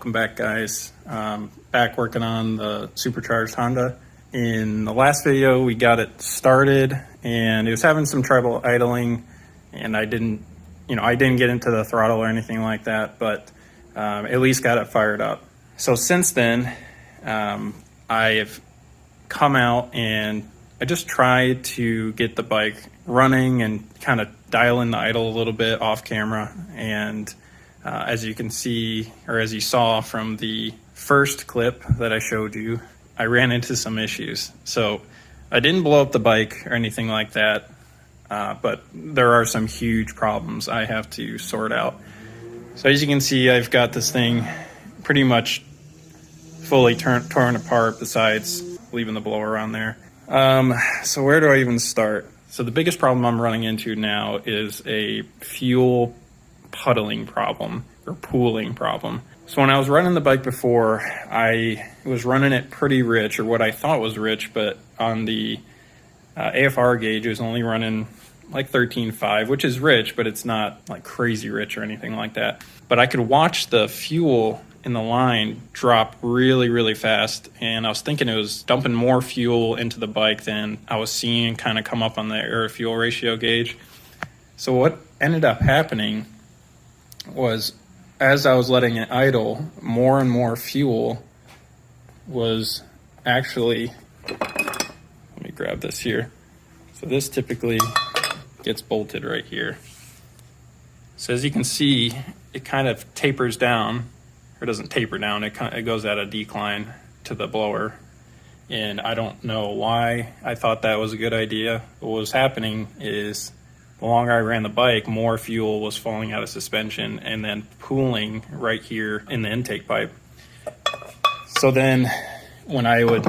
Welcome back, guys. Back working on the Supercharged Honda. In the last video, we got it started and it was having some trouble idling, and I didn't get into the throttle or anything like that, but at least got it fired up. So since then, I've come out and I just tried to get the bike running and kind of dial in the idle a little bit off camera. And as you can see, or as you saw from the first clip that I showed you, I ran into some issues. So I didn't blow up the bike or anything like that, but there are some huge problems I have to sort out. So as you can see, I've got this thing pretty much fully torn apart, besides leaving the blower on there. So where do I even start? So the biggest problem I'm running into now is a fuel puddling problem or pooling problem. So when I was running the bike before, I was running it pretty rich, or what I thought was rich, but on the AFR gauge it was only running like 13.5, which is rich, but it's not like crazy rich or anything like that. But I could watch the fuel in the line drop really, really fast, and I was thinking it was dumping more fuel into the bike than I was seeing kind of come up on the air fuel ratio gauge. So what ended up happening was, as I was letting it idle, more and more fuel was actually, let me grab this here. So this typically gets bolted right here. So as you can see, it kind of tapers down, or doesn't taper down, it goes at a decline to the blower. And I don't know why I thought that was a good idea. What was happening is, the longer I ran the bike, more fuel was falling out of suspension and then pooling right here in the intake pipe. So then when I would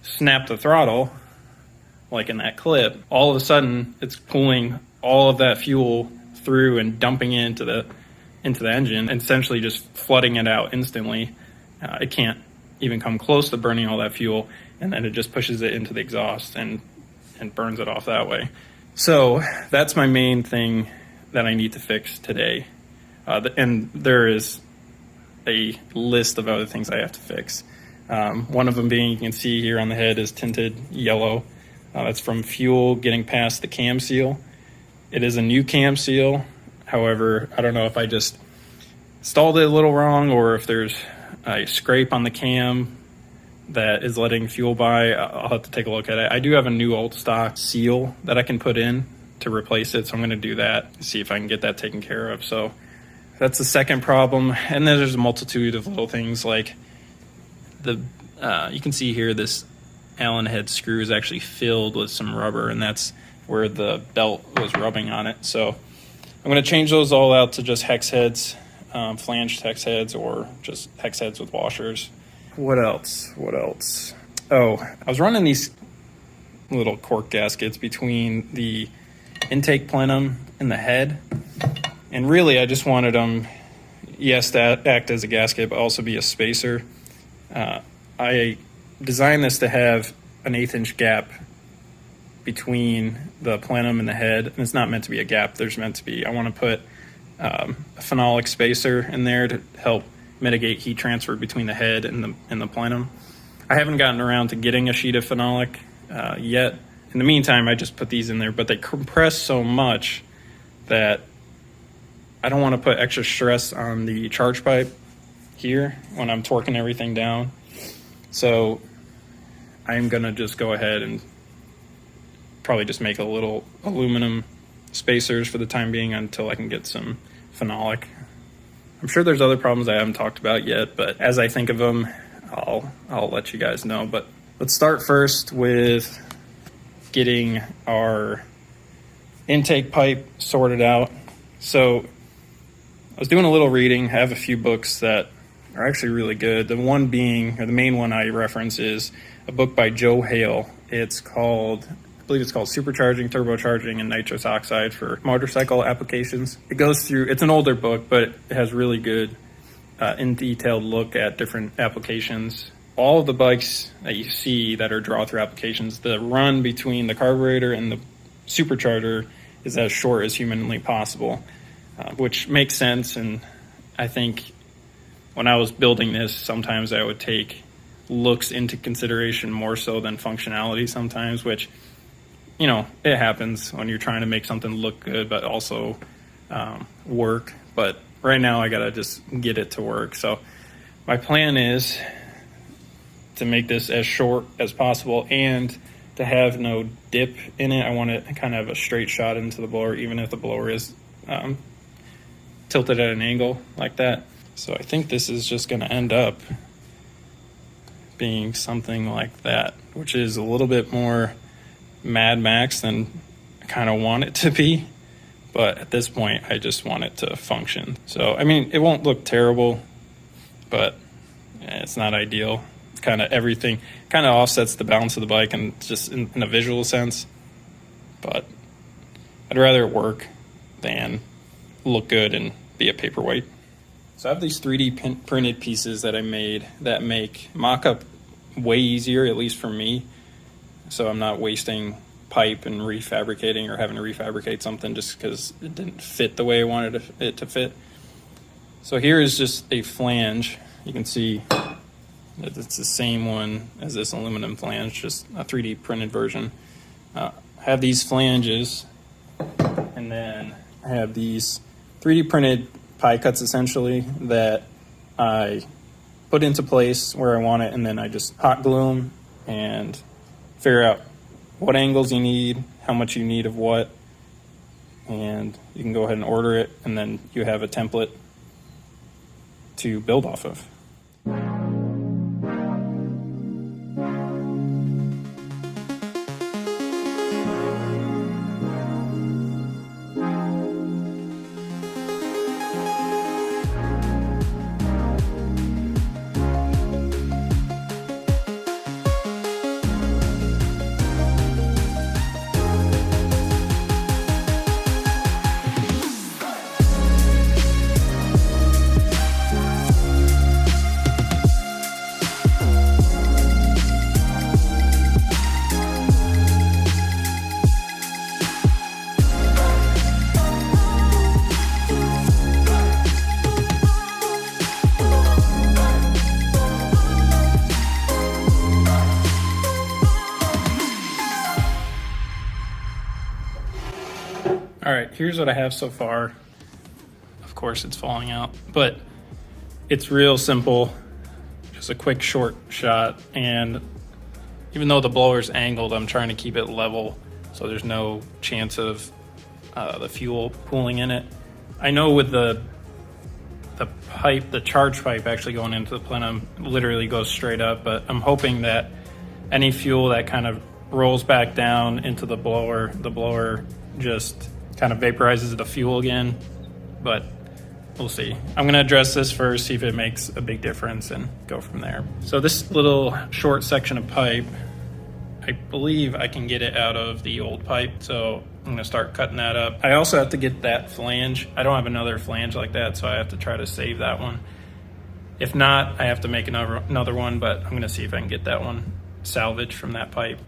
snap the throttle, like in that clip, all of a sudden it's pulling all of that fuel through and dumping it into the engine, and essentially just flooding it out instantly. It can't even come close to burning all that fuel, and then it just pushes it into the exhaust and burns it off that way. So that's my main thing that I need to fix today. And there is a list of other things I have to fix. One of them being, you can see here on the head, is tinted yellow. That's from fuel getting past the cam seal. It is a new cam seal. However, I don't know if I just installed it a little wrong, or if there's a scrape on the cam that is letting fuel by. I'll have to take a look at it. I do have a new old stock seal that I can put in to replace it, so I'm going to do that, see if I can get that taken care of. So that's the second problem. And then there's a multitude of little things, like you can see here, this Allen head screw is actually filled with some rubber, and that's where the belt was rubbing on it. So I'm going to change those all out to just hex heads, flanged hex heads, or just hex heads with washers. What else? Oh, I was running these little cork gaskets between the intake plenum and the head. And really, I just wanted them, yes, to act as a gasket, but also be a spacer. I designed this to have an 1/8" gap between the plenum and the head. And it's not meant to be a gap. There's meant to be, I want to put a phenolic spacer in there to help mitigate heat transfer between the head and the plenum. I haven't gotten around to getting a sheet of phenolic yet. In the meantime, I just put these in there, but they compress so much that I don't want to put extra stress on the charge pipe here when I'm torquing everything down. So I'm gonna just go ahead and probably just make a little aluminum spacers for the time being until I can get some phenolic. I'm sure there's other problems I haven't talked about yet, but as I think of them, I'll let you guys know. But let's start first with getting our intake pipe sorted out. So I was doing a little reading. I have a few books that are actually really good. The one being, or the main one I reference, is a book by Joe Hale. It's called, I believe it's called Supercharging, Turbocharging, and Nitrous Oxide for Motorcycle Applications. It goes through, it's an older book, but it has really good in detailed look at different applications. All of the bikes that you see that are draw-through applications, the run between the carburetor and the supercharger is as short as humanly possible, which makes sense. And I think when I was building this, sometimes I would take looks into consideration more so than functionality sometimes, which, you know, it happens when you're trying to make something look good but also work. But right now I gotta just get it to work. So my plan is to make this as short as possible and to have no dip in it. I want it kind of a straight shot into the blower, even if the blower is tilted at an angle like that. So I think this is just gonna end up being something like that, which is a little bit more Mad Max than I kind of want it to be. But at this point, I just want it to function. So, I mean, it won't look terrible, but it's not ideal. Kind of everything kind of offsets the balance of the bike and just in a visual sense. But I'd rather it work than look good and be a paperweight. So I have these 3D printed pieces that I made that make mock-up way easier, at least for me. So I'm not wasting pipe and refabricating or having to refabricate something just because it didn't fit the way I wanted it to fit. So here is just a flange. You can see that it's the same one as this aluminum flange, just a 3D printed version. I have these flanges, and then I have these 3D printed pie cuts essentially that I put into place where I want it, and then I just hot glue them and figure out what angles you need, how much you need of what, and you can go ahead and order it, and then you have a template to build off of. All right, here's what I have so far. Of course, it's falling out, but it's real simple. Just a quick short shot. And even though the blower's angled, I'm trying to keep it level so there's no chance of the fuel pooling in it. I know with the pipe, the charge pipe actually going into the plenum literally goes straight up, but I'm hoping that any fuel that kind of rolls back down into the blower just kind of vaporizes the fuel again, but we'll see. I'm gonna address this first, see if it makes a big difference, and go from there. So this little short section of pipe, I believe I can get it out of the old pipe, so I'm gonna start cutting that up. I also have to get that flange. I don't have another flange like that, so I have to try to save that one. If not, I have to make another one, but I'm gonna see if I can get that one salvaged from that pipe.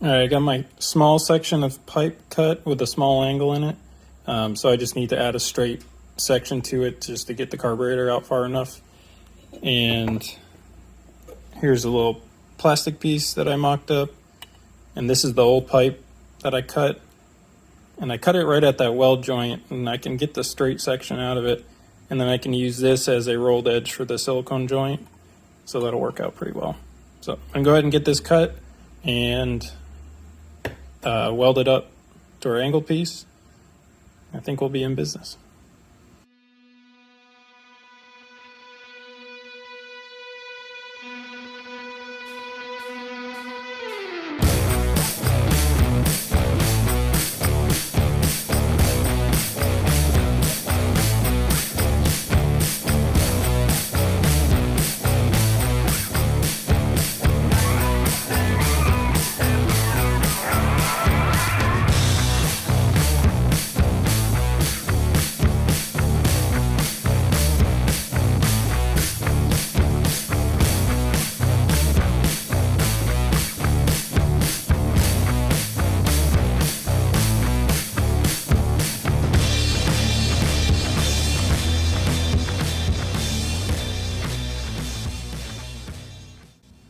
All right, I got my small section of pipe cut with a small angle in it. So I just need to add a straight section to it just to get the carburetor out far enough. And here's a little plastic piece that I mocked up. And this is the old pipe that I cut. And I cut it right at that weld joint, and I can get the straight section out of it. And then I can use this as a rolled edge for the silicone joint. So that'll work out pretty well. So I'm gonna go ahead and get this cut and weld it up to our angle piece. I think we'll be in business.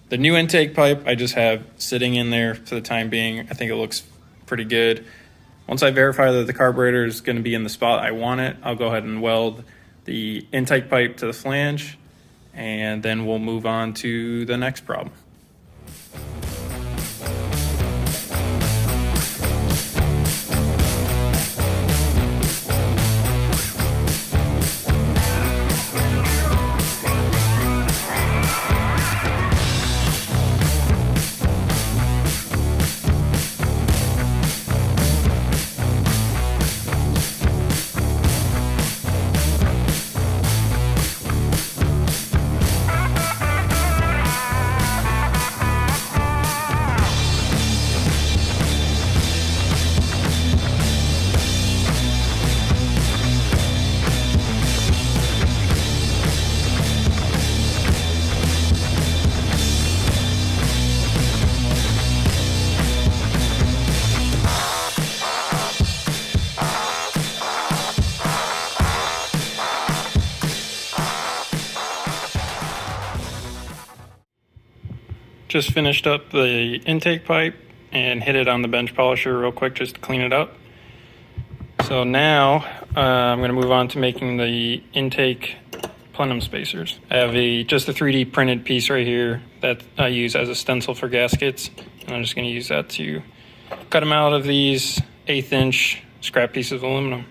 The new intake pipe I just have sitting in there for the time being. I think it looks pretty good. Once I verify that the carburetor is going to be in the spot I want it, I'll go ahead and weld the intake pipe to the flange, and then we'll move on to the next problem. Just finished up the intake pipe and hit it on the bench polisher real quick just to clean it up. So now I'm going to move on to making the intake plenum spacers. I have just a 3D printed piece right here that I use as a stencil for gaskets, and I'm just going to use that to cut them out of these 1/8 inch scrap pieces of aluminum.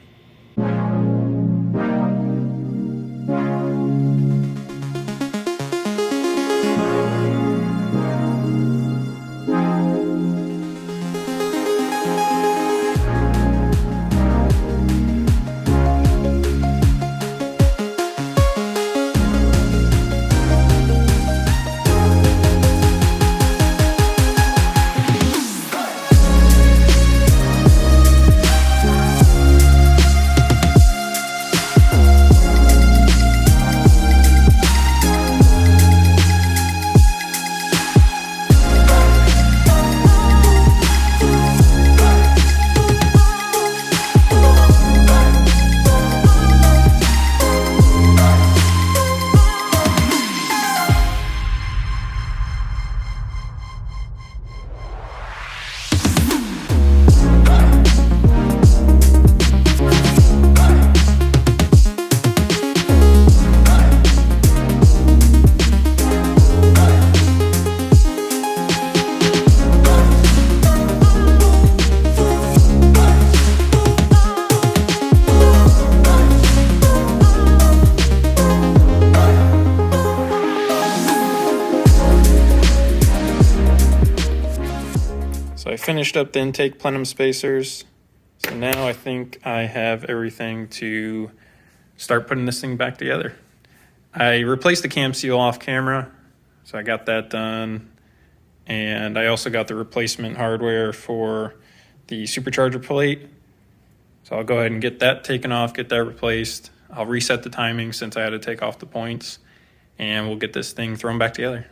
So I finished up the intake plenum spacers. So now I think I have everything to start putting this thing back together. I replaced the cam seal off camera, so I got that done. And I also got the replacement hardware for the supercharger plate. So I'll go ahead and get that taken off, get that replaced. I'll reset the timing since I had to take off the points, and we'll get this thing thrown back together.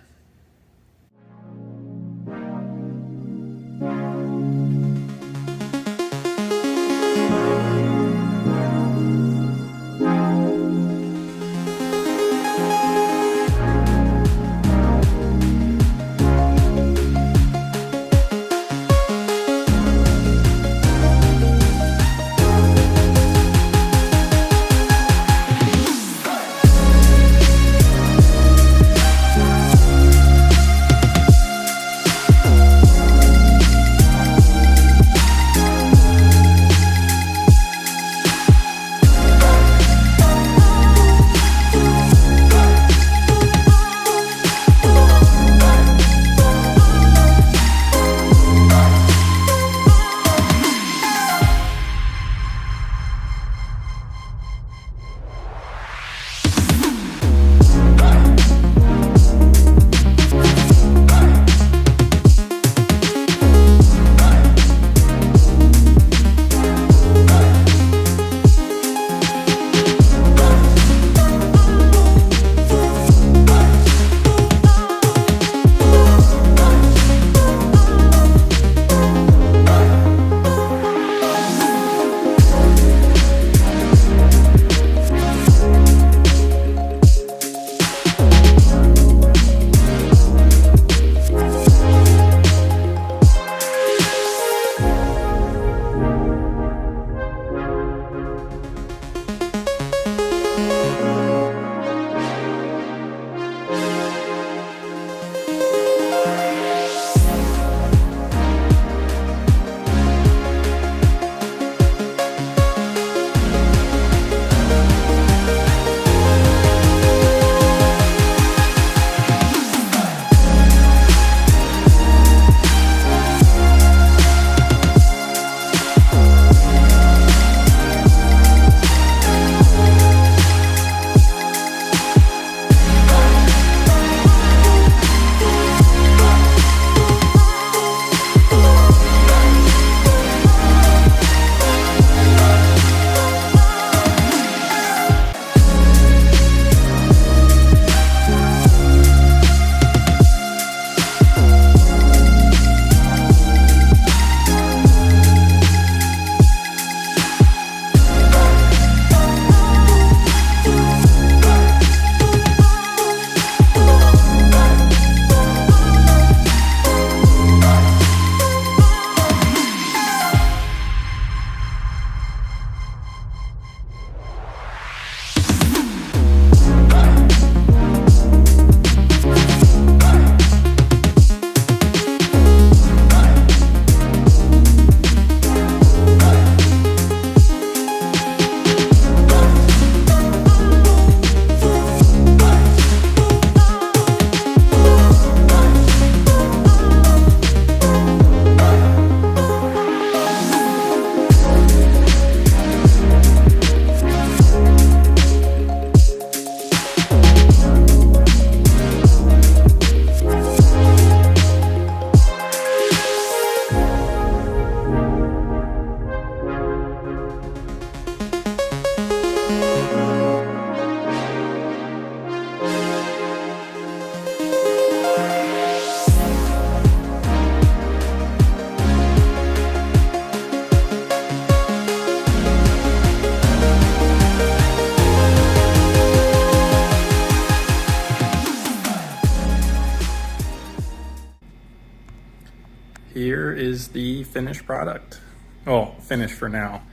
here is the finished product. Well, finished for now.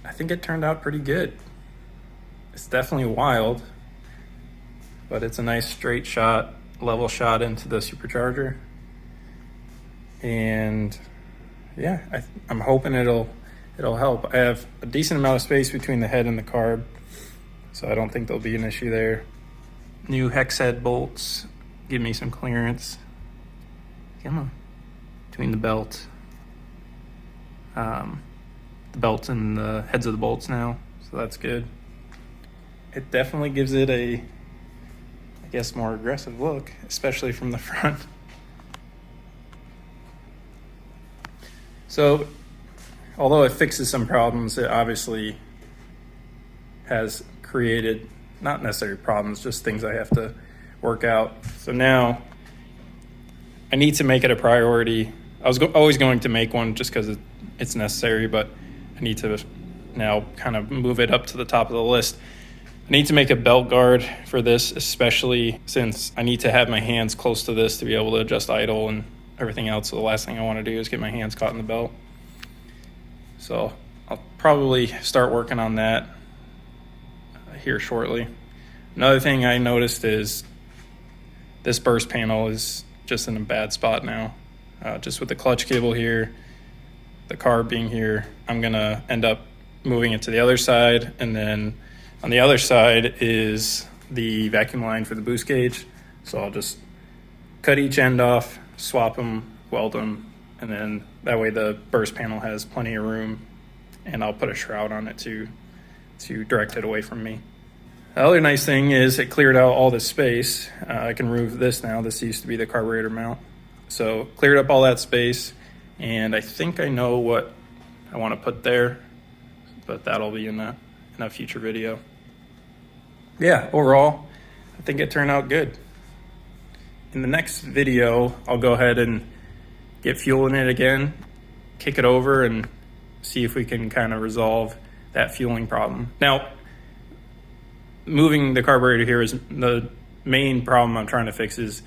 I think it turned out pretty good. It's definitely wild, but it's a nice straight shot, level shot into the supercharger. And yeah, I'm hoping it'll help. I have a decent amount of space between the head and the carb, so I don't think there'll be an issue there. New hex head bolts give me some clearance. Come on, between the belt, the belts and the heads of the bolts now, so that's good. It definitely gives it a, I guess, more aggressive look, especially from the front. So, although it fixes some problems, it obviously has created, not necessarily problems, just things I have to work out. So now I need to make it a priority. I was always going to make one just because it's necessary, but I need to now kind of move it up to the top of the list. I need to make a belt guard for this, especially since I need to have my hands close to this to be able to adjust idle and everything else. So the last thing I want to do is get my hands caught in the belt. So I'll probably start working on that here shortly. Another thing I noticed is this burst panel is just in a bad spot now. Just with the clutch cable here, the carb being here, I'm gonna end up moving it to the other side, and then on the other side is the vacuum line for the boost gauge. So I'll just cut each end off, swap them, weld them, and then that way the burst panel has plenty of room, and I'll put a shroud on it to direct it away from me. The other nice thing is it cleared out all this space. I can remove this now. This used to be the carburetor mount. So cleared up all that space, and I think I know what I want to put there, but that'll be in a future video. Yeah, overall, I think it turned out good. In the next video, I'll go ahead and get fuel in it again, kick it over, and see if we can kind of resolve that fueling problem. Now, moving the carburetor here is the main problem I'm trying to fix is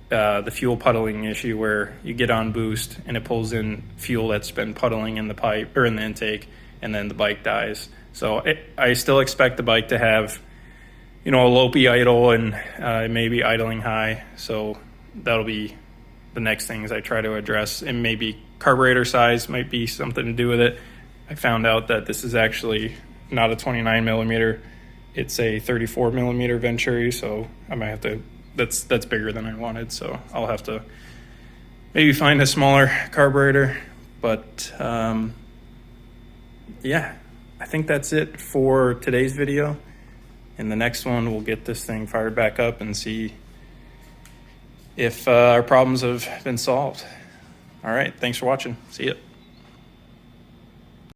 the fuel puddling issue, where you get on boost and it pulls in fuel that's been puddling in the pipe or in the intake, and then the bike dies. So I still expect the bike to have, a lopey idle and maybe idling high. So that'll be the next things I try to address, and maybe carburetor size might be something to do with it. I found out that this is actually not a 29 millimeter. It's a 34 millimeter Venturi, so I might have to, that's bigger than I wanted, so I'll have to maybe find a smaller carburetor. But yeah, I think that's it for today's video. In the next one, we'll get this thing fired back up and see if our problems have been solved. All right, thanks for watching. See ya.